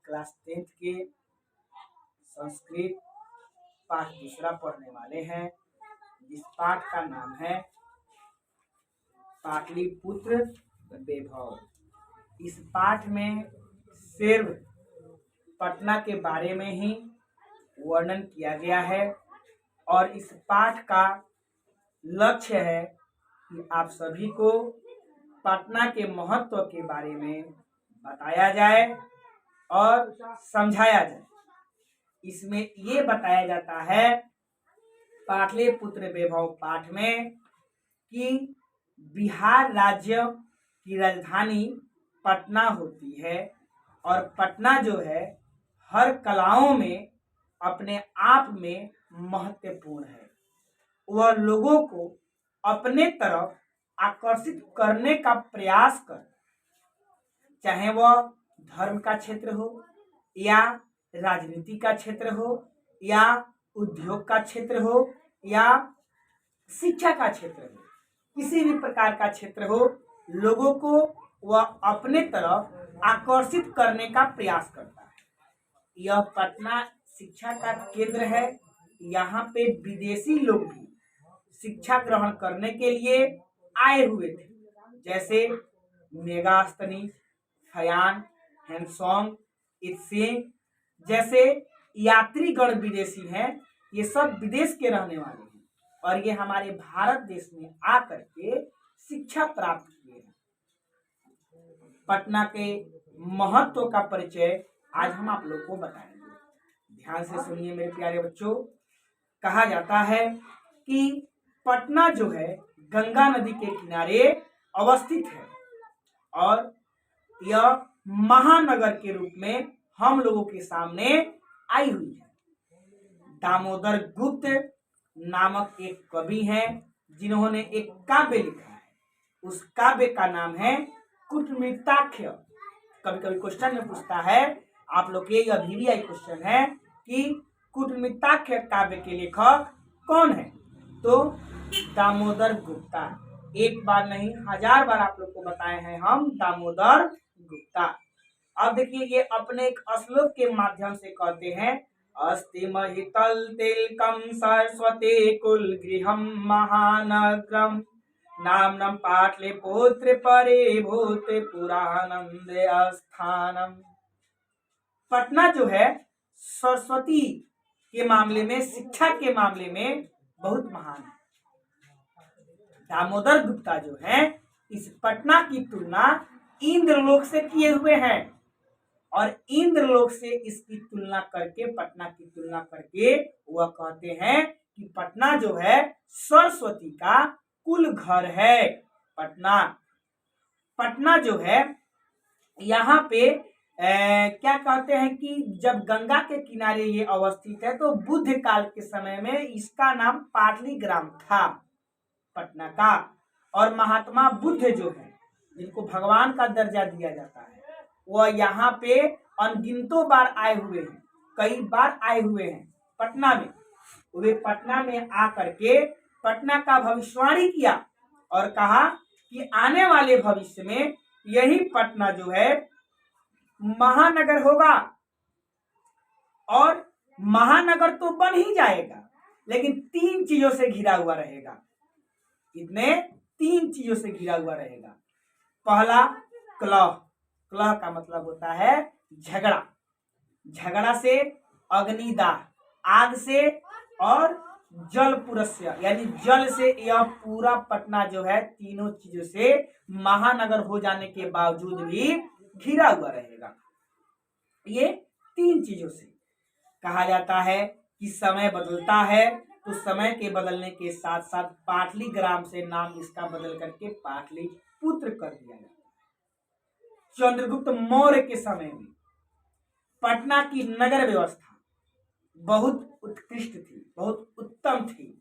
Class 10th के संस्कृत पाठ दूसरा पढ़ने वाले हैं, जिस पाठ का नाम है पाटलिपुत्र वैभव। इस पाठ में सिर्फ पटना के बारे में ही वर्णन किया गया है और इस पाठ का लक्ष्य है कि आप सभी को पटना के महत्व के बारे में बताया जाए और समझाया जाए। इसमें ये बताया जाता है पाटलिपुत्र वैभव पाठ में कि बिहार राज्य की राजधानी पटना होती है और पटना जो है हर कलाओं में अपने आप में महत्वपूर्ण है। वह लोगों को अपने तरफ आकर्षित करने का प्रयास कर, चाहे वह धर्म का क्षेत्र हो या राजनीति का क्षेत्र हो या उद्योग का क्षेत्र हो या शिक्षा का क्षेत्र हो, किसी भी प्रकार का क्षेत्र हो, लोगों को वह अपने तरफ आकर्षित करने का प्रयास करता है। यह पटना शिक्षा का केंद्र है। यहाँ पे विदेशी लोग भी शिक्षा ग्रहण करने के लिए आए हुए थे, जैसे मेगास्थनीज, फयान, हैंसोंग, इत्सेंग जैसे यात्रीगण विदेशी हैं। ये सब विदेश के रहने वाले हैं और ये हमारे भारत देश में आकर के शिक्षा प्राप्त किए हैं। पटना के महत्व का परिचय आज हम आप लोग को बताएंगे। ध्यान से सुनिए मेरे प्यारे बच्चों। कहा जाता है कि पटना जो है गंगा नदी के किनारे अवस्थित है और यह महानगर के रूप में हम लोगों के सामने आई हुई है। दामोदर गुप्त नामक एक कवि हैं जिन्होंने एक काव्य लिखा है। उस काव्य का नाम है कुटमिताख्य। कभी कभी क्वेश्चन में पूछता है आप लोग के, अभी भी आई क्वेश्चन है कि कुटमिताख्य काव्य के लेखक कौन है? तो दामोदर गुप्ता। एक बार नहीं 1000 बार आप लोग को बताए हैं हम दामोदर गुप्ता। अब देखिए ये अपने एक श्लोक के माध्यम से कहते हैं अस्ति महितल तिलकम सरस्वती कुल गृहम महानगरम नामनम पाटलिपुत्र परिभूत पुरानंद स्थानम। पटना जो है सरस्वती के मामले में, शिक्षा के मामले में बहुत महान है। दामोदर गुप्ता जो है इस पटना की तुलना इंद्रलोक से किए हुए हैं और इंद्रलोक से इसकी तुलना करके, पटना की तुलना करके वह कहते हैं कि पटना जो है सरस्वती का कुल घर है। पटना जो है यहाँ पे क्या कहते हैं कि जब गंगा के किनारे ये अवस्थित है तो बुद्ध काल के समय में इसका नाम पाटलीग्राम था पटना का। और महात्मा बुद्ध जो है जिनको भगवान का दर्जा दिया जाता है वह यहाँ पे अनगिनतों बार आए हुए हैं, कई बार आए हुए हैं पटना में। वे पटना में आकर के पटना का भविष्यवाणी किया और कहा कि आने वाले भविष्य में यही पटना जो है महानगर होगा और महानगर तो बन ही जाएगा लेकिन 3 चीजों से घिरा हुआ रहेगा। कितने? 3 चीजों से घिरा हुआ रहेगा। पहला कलह। कलह का मतलब होता है झगड़ा। झगड़ा से, अग्निदाह आग से और जल पुरस्य यानी जल से यह पूरा पटना जो है तीनों चीजों से महानगर हो जाने के बावजूद भी घिरा हुआ रहेगा। ये 3 चीजों से। कहा जाता है कि समय बदलता है तो समय के बदलने के साथ साथ पाटलीग्राम से नाम इसका बदल करके पाटलिपुत्र कर दिया गया। चंद्रगुप्त मौर्य के समय में पटना की नगर व्यवस्था बहुत उत्कृष्ट थी, बहुत उत्तम थी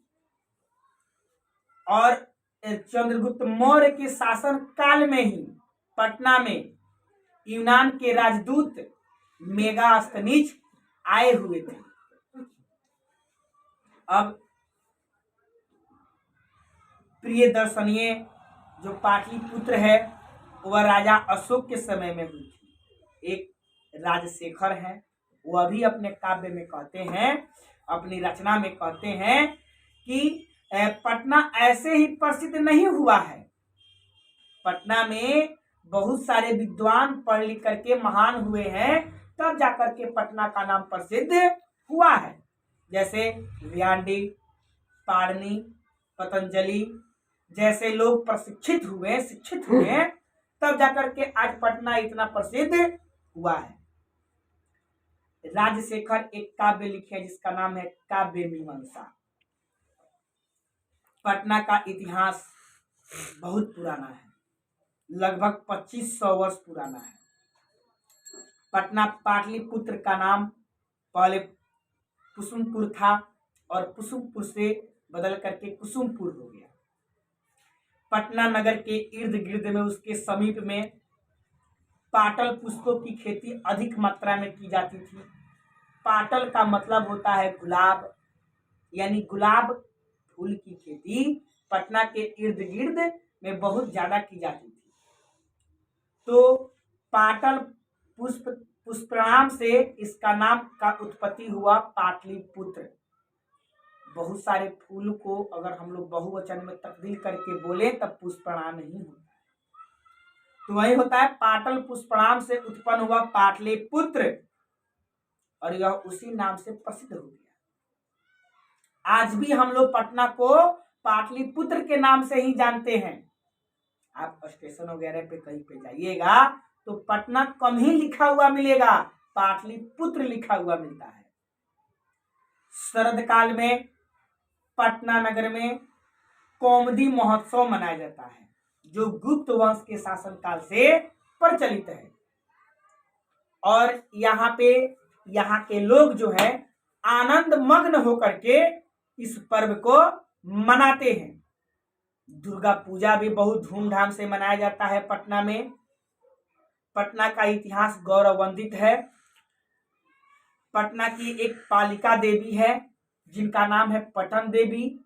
और चंद्रगुप्त मौर्य के शासन काल में ही पटना में यूनान के राजदूत मेगास्थनीज आए हुए थे। अब प्रिय दर्शनीय जो पाटलिपुत्र है वह राजा अशोक के समय में हुई थी। एक राजशेखर हैं, वह भी अपने काव्य में कहते हैं, अपनी रचना में कहते हैं कि पटना ऐसे ही प्रसिद्ध नहीं हुआ है। पटना में बहुत सारे विद्वान पढ़ लिख करके महान हुए हैं, तब जाकर के पटना का नाम प्रसिद्ध हुआ है। जैसे व्यांडी, पाणिनि, पतंजलि जैसे लोग प्रशिक्षित हुए, शिक्षित हुए, तब जाकर के आज पटना इतना प्रसिद्ध हुआ है। राजशेखर एक काव्य लिखे हैं जिसका नाम है काव्य मीमांसा। पटना का इतिहास बहुत पुराना है, लगभग 2500 वर्ष पुराना है। पटना पाटलिपुत्र का नाम पहले कुसुमपुर था और कुसुमपुर से बदल करके कुसुमपुर हो गया। पटना नगर के इर्द गिर्द में, उसके समीप में पाटल पुष्पों की खेती अधिक मात्रा में की जाती थी। पाटल का मतलब होता है गुलाब, यानी गुलाब फूल की खेती पटना के इर्द गिर्द में बहुत ज्यादा की जाती थी। तो पाटल पुष्पनाम से इसका नाम का उत्पत्ति हुआ पाटलिपुत्र। बहुत सारे फूल को अगर हम लोग बहुवचन में तब्दील करके बोले तब पुष्पनाम ही होता है। तो वही होता है, पाटल पुष्पनाम से उत्पन्न हुआ पाटलिपुत्र और यह उसी नाम से प्रसिद्ध हो गया। आज भी हम लोग पटना को पाटलिपुत्र के नाम से ही जानते हैं। आप स्टेशन वगैरह पे कहीं पे जाइएगा तो पटना कम ही लिखा हुआ मिलेगा, पाटलिपुत्र लिखा हुआ मिलता है। शरद काल में पटना नगर में कौमुदी महोत्सव मनाया जाता है, जो गुप्त वंश के शासन काल से प्रचलित है। और यहाँ के लोग जो है आनंद मग्न होकर के इस पर्व को मनाते हैं। दुर्गा पूजा भी बहुत धूमधाम से मनाया जाता है पटना में। पटना का इतिहास गौरवान्वित है। पटना की एक पालिका देवी है जिनका नाम है पटन देवी,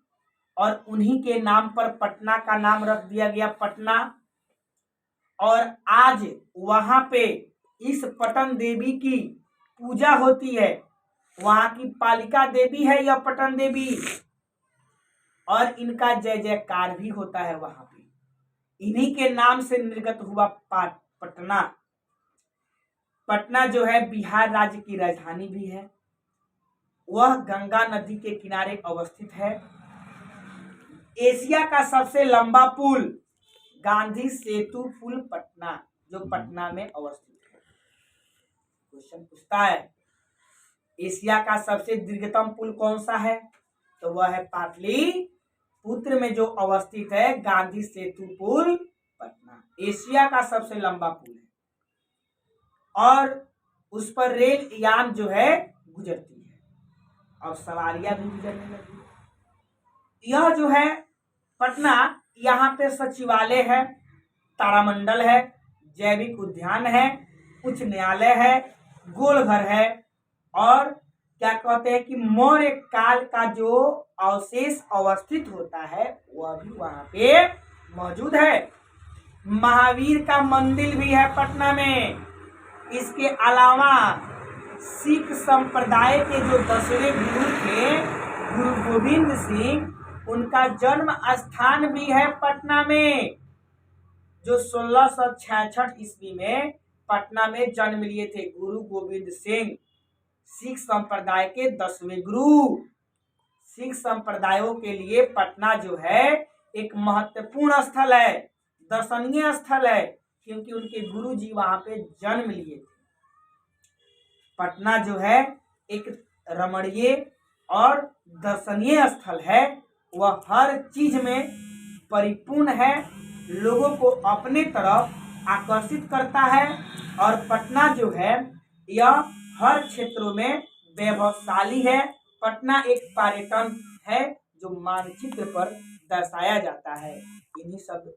और उन्हीं के नाम पर पटना का नाम रख दिया गया पटना। और आज वहां पे इस पटन देवी की पूजा होती है। वहां की पालिका देवी है यह पटन देवी, और इनका जय जयकार भी होता है वहां पे। इन्हीं के नाम से निर्गत हुआ पटना। पटना जो है बिहार राज्य की राजधानी भी है। वह गंगा नदी के किनारे अवस्थित है। एशिया का सबसे लंबा पुल गांधी सेतु पुल पटना, जो पटना में अवस्थित है। क्वेश्चन पूछता है एशिया का सबसे दीर्घतम पुल कौन सा है, तो वह है पाटलिपुत्र में जो अवस्थित है गांधी सेतु पुल पटना। एशिया का सबसे लंबा पुल है और उस पर रेल यान जो है गुजरती है और सवारियां भी गुजरने लगी। यह जो है पटना, यहाँ पे सचिवालय है, तारामंडल है, जैविक उद्यान है, उच्च न्यायालय है, गोलघर है, और क्या कहते हैं कि मौर्य काल का जो अवशेष अवस्थित होता है वह भी वहां पे मौजूद है। महावीर का मंदिर भी है पटना में। इसके अलावा सिख संप्रदाय के जो 10वें गुरु थे गुरु गोविंद सिंह, उनका जन्म स्थान भी है पटना में, जो 1666 ईस्वी में पटना में जन्म लिए थे। गुरु गोविंद सिंह सिख संप्रदाय के 10वें गुरु। सिख संप्रदायों के लिए पटना जो है एक महत्वपूर्ण स्थल है, दर्शनीय स्थल है, क्योंकि उनके गुरु जी वहां पे जन्म लिए थे। पटना जो है एक रमणीय और दर्शनीय स्थल है। वह हर चीज में परिपूर्ण है, लोगों को अपने तरफ आकर्षित करता है। और पटना जो है यह हर क्षेत्रों में वैभवशाली है। पटना एक पर्यटन है जो मानचित्र पर दर्शाया जाता है। इन्हीं शब्द